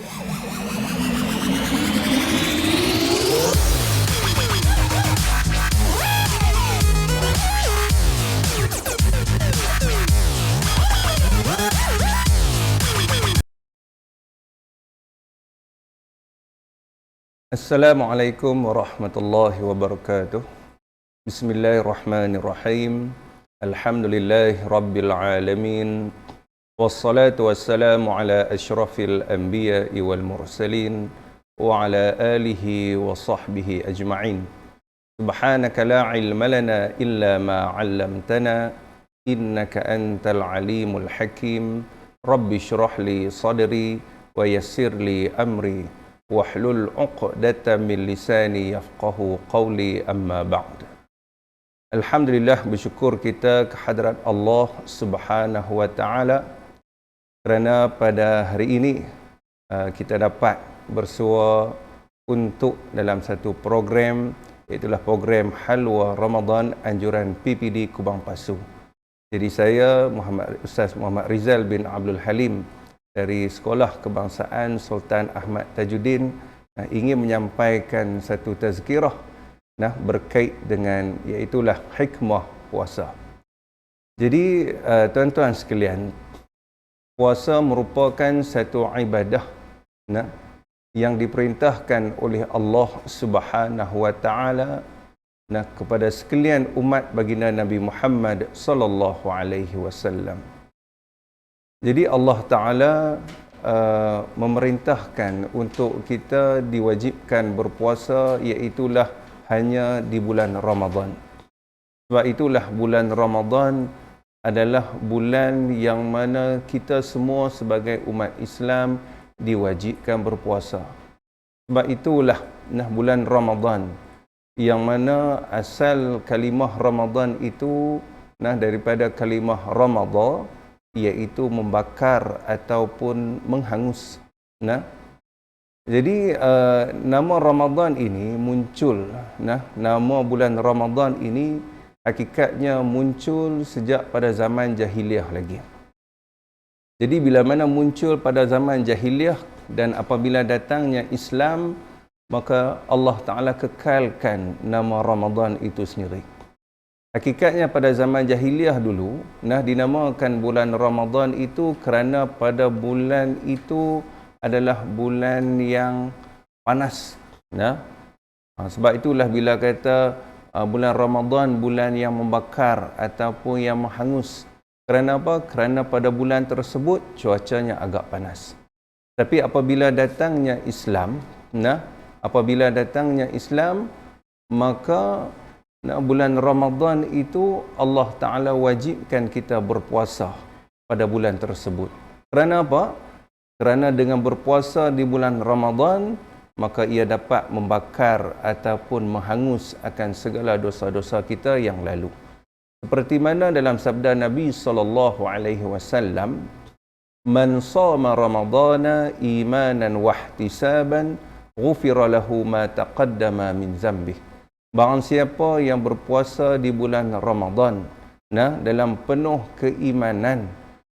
Assalamualaikum warahmatullahi wabarakatuh. Bismillahirrahmanirrahim. Alhamdulillahi rabbil alamin. Wassalatu wassalamu ala asyrafil anbiya'i wal mursalin wa ala alihi wa sahbihi ajma'in. Subhanaka la ilma lana illa ma 'allamtana innaka antal alimul hakim. Rabbi shrah li sadri wa yassir li amri wahlul 'uqdatam min lisani yafqahu qawli, amma ba'd. Alhamdulillah, bersyukur kita kehadrat Allah Subhanahu wa taala kerana pada hari ini kita dapat bersua untuk dalam satu program, iaitu program Halwa Ramadan anjuran PPD Kubang Pasu. Jadi saya Ustaz Muhammad Rizal bin Abdul Halim dari Sekolah Kebangsaan Sultan Ahmad Tajuddin ingin menyampaikan satu tazkirah berkait dengan iaitulah hikmah puasa. Jadi tuan-tuan sekalian, puasa merupakan satu ibadah yang diperintahkan oleh Allah Subhanahu wa taala kepada sekalian umat baginda Nabi Muhammad sallallahu alaihi wasallam. Jadi Allah Ta'ala memerintahkan untuk kita diwajibkan berpuasa, iaitulah hanya di bulan Ramadan. Sebab itulah bulan Ramadan adalah bulan yang mana kita semua sebagai umat Islam diwajibkan berpuasa. Sebab itulah bulan Ramadan yang mana asal kalimah Ramadan itu daripada kalimah Ramadha, iaitu membakar ataupun menghangus. Jadi nama Ramadan ini muncul, nama bulan Ramadan ini hakikatnya muncul sejak pada zaman jahiliah lagi. Jadi bila mana muncul pada zaman jahiliah dan apabila datangnya Islam, maka Allah Ta'ala kekalkan nama Ramadan itu sendiri. Hakikatnya pada zaman jahiliah dulu, dinamakan bulan Ramadan itu kerana pada bulan itu adalah bulan yang panas. Sebab itulah bila kata bulan Ramadan bulan yang membakar ataupun yang menghangus. Kerana apa? Kerana pada bulan tersebut cuacanya agak panas. Tapi apabila datangnya Islam, maka bulan Ramadan itu Allah Ta'ala wajibkan kita berpuasa pada bulan tersebut. Kerana apa? Kerana dengan berpuasa di bulan Ramadan, maka ia dapat membakar ataupun menghangus akan segala dosa-dosa kita yang lalu. Seperti mana dalam sabda Nabi SAW, "Man shama Ramadana imanan wahtisaban, ghufira lahu ma taqaddama min zambih." Barang siapa yang berpuasa di bulan Ramadan dalam penuh keimanan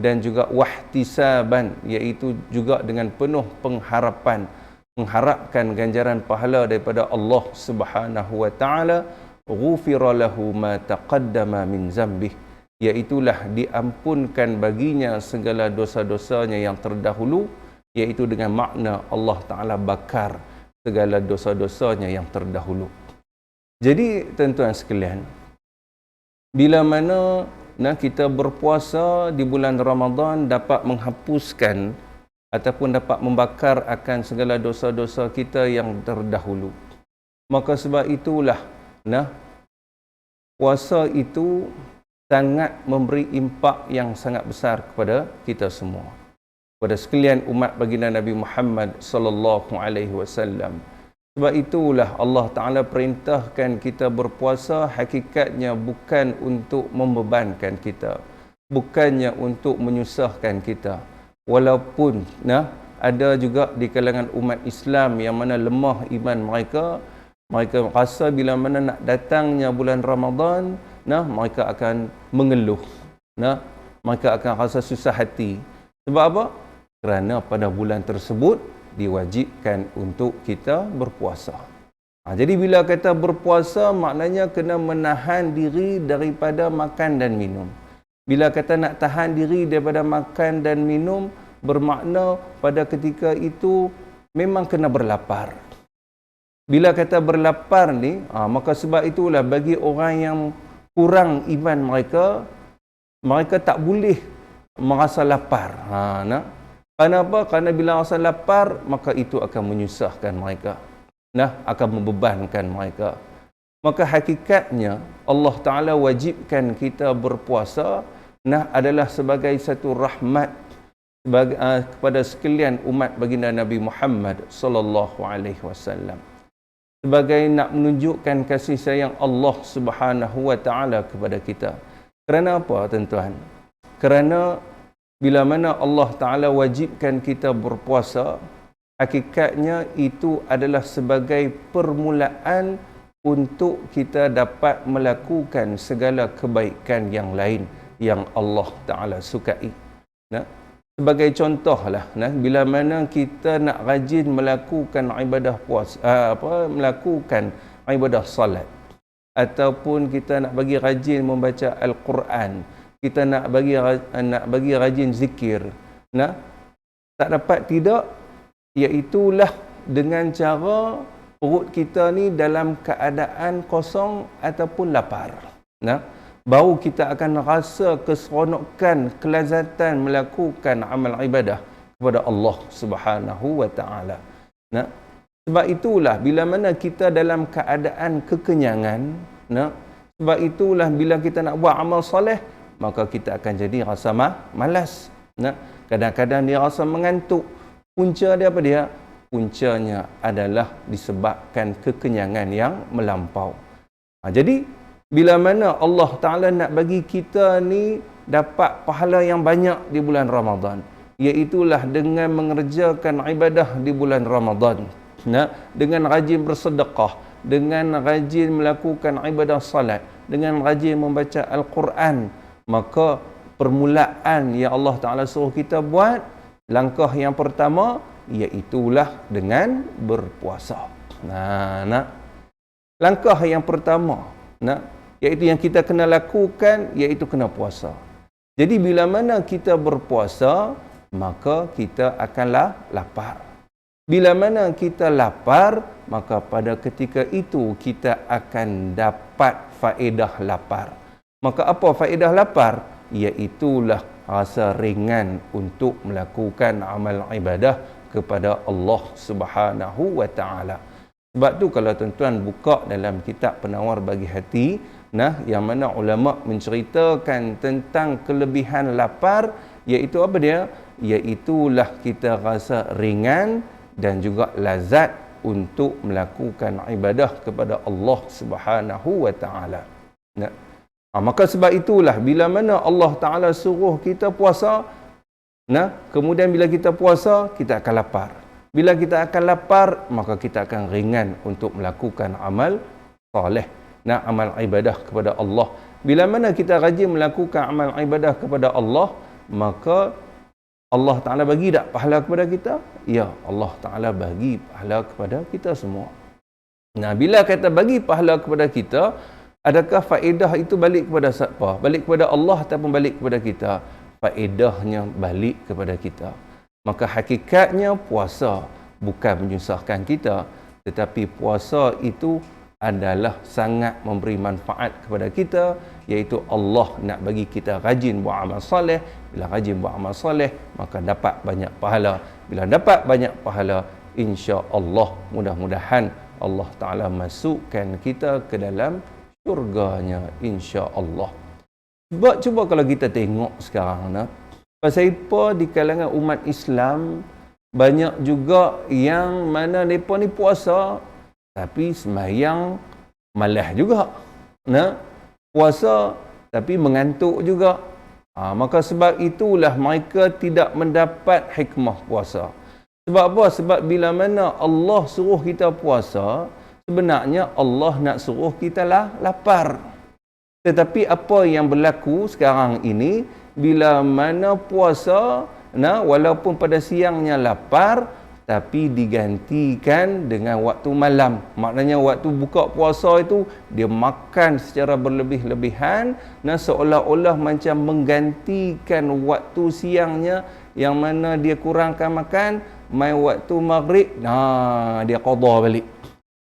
dan juga wahtisaban, iaitu juga dengan penuh pengharapan, mengharapkan ganjaran pahala daripada Allah Subhanahu wa taala, ghufira lahu ma taqaddama min zambih, iaitulah diampunkan baginya segala dosa-dosanya yang terdahulu, iaitu dengan makna Allah Ta'ala bakar segala dosa-dosanya yang terdahulu. Jadi tuan-tuan sekalian, bila mana kita berpuasa di bulan Ramadan dapat menghapuskan ataupun dapat membakar akan segala dosa-dosa kita yang terdahulu. Maka sebab itulah puasa itu sangat memberi impak yang sangat besar kepada kita semua, kepada sekalian umat baginda Nabi Muhammad sallallahu alaihi wasallam. Sebab itulah Allah Ta'ala perintahkan kita berpuasa hakikatnya bukan untuk membebankan kita, bukannya untuk menyusahkan kita. Walaupun ada juga di kalangan umat Islam yang mana lemah iman mereka rasa bila mana nak datangnya bulan Ramadan, mereka akan mengeluh, mereka akan rasa susah hati. Sebab apa? Kerana pada bulan tersebut diwajibkan untuk kita berpuasa. Jadi bila kata berpuasa, maknanya kena menahan diri daripada makan dan minum. Bila kata nak tahan diri daripada makan dan minum, bermakna pada ketika itu memang kena berlapar. Bila kata berlapar ni, maka sebab itulah bagi orang yang kurang iman mereka tak boleh merasa lapar. Kenapa? Kerana bila rasa lapar, maka itu akan menyusahkan mereka. Akan membebankan mereka. Maka hakikatnya Allah Ta'ala wajibkan kita berpuasa adalah sebagai satu rahmat kepada sekalian umat baginda Nabi Muhammad sallallahu alaihi wasallam. Sebagai nak menunjukkan kasih sayang Allah Subhanahu wa Ta'ala kepada kita. Kerana apa, tuan-tuan? Kerana bila mana Allah Ta'ala wajibkan kita berpuasa, hakikatnya itu adalah sebagai permulaan untuk kita dapat melakukan segala kebaikan yang lain yang Allah Ta'ala sukai. Sebagai contohlah, bila mana kita nak rajin melakukan ibadah puasa, melakukan ibadah salat, ataupun kita nak bagi rajin membaca Al-Quran, kita nak bagi rajin zikir, tak dapat tidak, iaitulah dengan cara perut kita ni dalam keadaan kosong ataupun lapar. Baru kita akan rasa keseronokan, kelazatan melakukan amal ibadah kepada Allah Subhanahu wa Ta'ala. Sebab itulah bila mana kita dalam keadaan kekenyangan, sebab itulah bila kita nak buat amal soleh, maka kita akan jadi rasa malas. Kadang-kadang dia rasa mengantuk. Punca dia apa dia? Puncanya adalah disebabkan kekenyangan yang melampau. Jadi bila mana Allah Ta'ala nak bagi kita ni dapat pahala yang banyak di bulan Ramadan, iaitulah dengan mengerjakan ibadah di bulan Ramadan, dengan rajin bersedekah, dengan rajin melakukan ibadah salat, dengan rajin membaca Al-Quran, maka permulaan yang Allah Ta'ala suruh kita buat, langkah yang pertama, iaitulah dengan berpuasa. Langkah yang pertama, iaitu yang kita kena lakukan, iaitu kena puasa. Jadi bila mana kita berpuasa, maka kita akanlah lapar. Bila mana kita lapar, maka pada ketika itu kita akan dapat faedah lapar. Maka apa faedah lapar? Iaitulah rasa ringan untuk melakukan amal ibadah kepada Allah Subhanahu wa Ta'ala. Sebab tu kalau tuan-tuan buka dalam kitab Penawar Bagi Hati, yang mana ulama menceritakan tentang kelebihan lapar, iaitu apa dia? Iaitulah kita rasa ringan dan juga lazat untuk melakukan ibadah kepada Allah Subhanahu wa Ta'ala. Maka sebab itulah bila mana Allah Ta'ala suruh kita puasa, kemudian bila kita puasa, kita akan lapar. Bila kita akan lapar, maka kita akan ringan untuk melakukan amal soleh, amal ibadah kepada Allah. Bila mana kita rajin melakukan amal ibadah kepada Allah, maka Allah Ta'ala bagi tak pahala kepada kita? Ya, Allah Ta'ala bagi pahala kepada kita semua. Bila kata bagi pahala kepada kita, adakah faedah itu balik kepada siapa? Balik kepada Allah ataupun balik kepada kita? Faedahnya balik kepada kita. Maka hakikatnya puasa bukan menyusahkan kita, tetapi puasa itu adalah sangat memberi manfaat kepada kita, iaitu Allah nak bagi kita rajin buat amal soleh. Bila rajin buat amal soleh, maka dapat banyak pahala. Bila dapat banyak pahala, insya-Allah, mudah-mudahan Allah Ta'ala masukkan kita ke dalam syurganya, insya-Allah. Sebab cuba kalau kita tengok sekarang, pasal apa di kalangan umat Islam banyak juga yang mana mereka ni puasa tapi sembahyang malas juga. Puasa tapi mengantuk juga. Maka sebab itulah mereka tidak mendapat hikmah puasa. Sebab apa? Sebab bila mana Allah suruh kita puasa, sebenarnya Allah nak suruh kita lapar. Tetapi apa yang berlaku sekarang ini, bila mana puasa, walaupun pada siangnya lapar, tapi digantikan dengan waktu malam. Maknanya waktu buka puasa itu dia makan secara berlebih-lebihan, dan seolah-olah macam menggantikan waktu siangnya yang mana dia kurangkan makan, mai waktu maghrib, dia qada balik.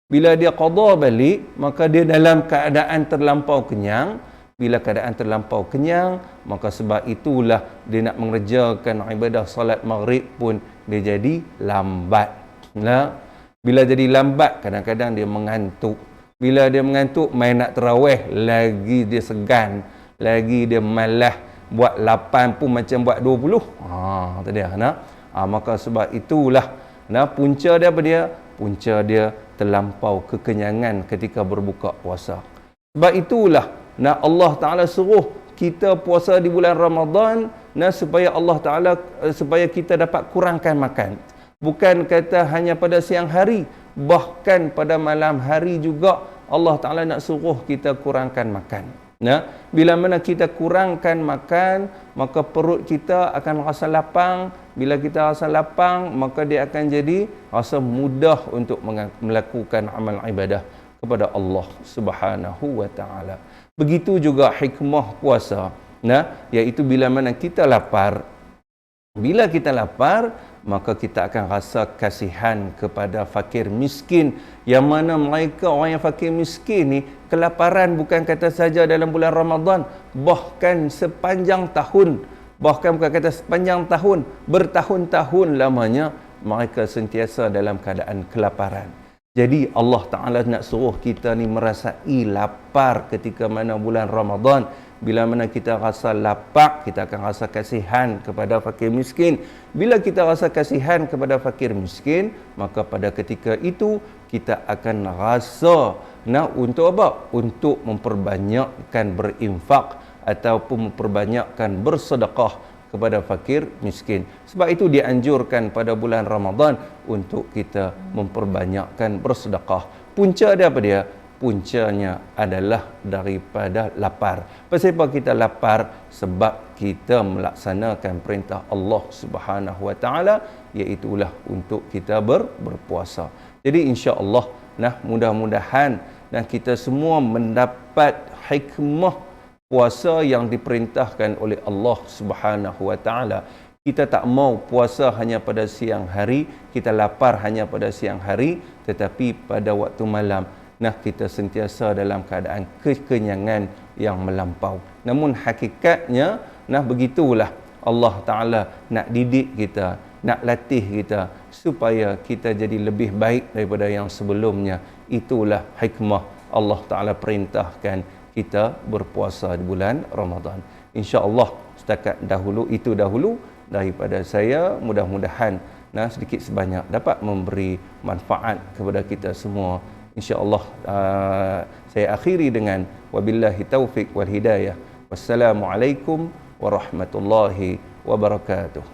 Bila dia qada balik, maka dia dalam keadaan terlampau kenyang. Bila keadaan terlampau kenyang, maka sebab itulah dia nak mengerjakan ibadah salat maghrib pun dia jadi lambat. Nah, bila jadi lambat, kadang-kadang dia mengantuk. Bila dia mengantuk, main nak tarawih, lagi dia segan, lagi dia malas. Buat 8 pun macam buat 20. Tadi nah. Maka sebab itulah, nah, punca dia apa dia? Punca dia terlampau kekenyangan ketika berbuka puasa. Sebab itulah, nah, Allah Ta'ala suruh kita puasa di bulan Ramadan, nah, supaya Allah Ta'ala, supaya kita dapat kurangkan makan. Bukan kata hanya pada siang hari, bahkan pada malam hari juga Allah Ta'ala nak suruh kita kurangkan makan. Nah, bila mana kita kurangkan makan, maka perut kita akan rasa lapang. Bila kita rasa lapang, maka dia akan jadi rasa mudah untuk melakukan amal ibadah kepada Allah Subhanahu wa Ta'ala. Begitu juga hikmah puasa, nah, iaitu bila mana kita lapar. Bila kita lapar, maka kita akan rasa kasihan kepada fakir miskin, yang mana mereka orang yang fakir miskin ni kelaparan bukan kata saja dalam bulan Ramadan, bahkan sepanjang tahun. Bahkan bukan kata sepanjang tahun, bertahun-tahun lamanya mereka sentiasa dalam keadaan kelaparan. Jadi Allah Ta'ala nak suruh kita ni merasai lapar ketika mana bulan Ramadan. Bila mana kita rasa lapar, kita akan rasa kasihan kepada fakir miskin. Bila kita rasa kasihan kepada fakir miskin, maka pada ketika itu kita akan rasa, nah, untuk apa? Untuk memperbanyakkan berinfak ataupun memperbanyakkan bersedekah kepada fakir miskin. Sebab itu dianjurkan pada bulan Ramadan untuk kita memperbanyakkan bersedekah. Punca dia apa dia? Puncanya adalah daripada lapar. Pasal apa kita lapar? Sebab kita melaksanakan perintah Allah Subhanahu wa Ta'ala, iaitulah untuk kita berpuasa. Jadi insya-Allah, nah, mudah-mudahan dan kita semua mendapat hikmah puasa yang diperintahkan oleh Allah Subhanahu wa Ta'ala. Kita tak mau puasa hanya pada siang hari, kita lapar hanya pada siang hari, tetapi pada waktu malam, nah, kita sentiasa dalam keadaan kekenyangan yang melampau. Namun hakikatnya, nah, begitulah Allah Ta'ala nak didik kita, nak latih kita supaya kita jadi lebih baik daripada yang sebelumnya. Itulah hikmah Allah Ta'ala perintahkan kita berpuasa di bulan Ramadan. InsyaAllah setakat dahulu, itu dahulu daripada saya. Mudah-mudahan, nah, sedikit sebanyak dapat memberi manfaat kepada kita semua. InsyaAllah saya akhiri dengan wabillahi taufiq wal hidayah. Wassalamualaikum warahmatullahi wabarakatuh.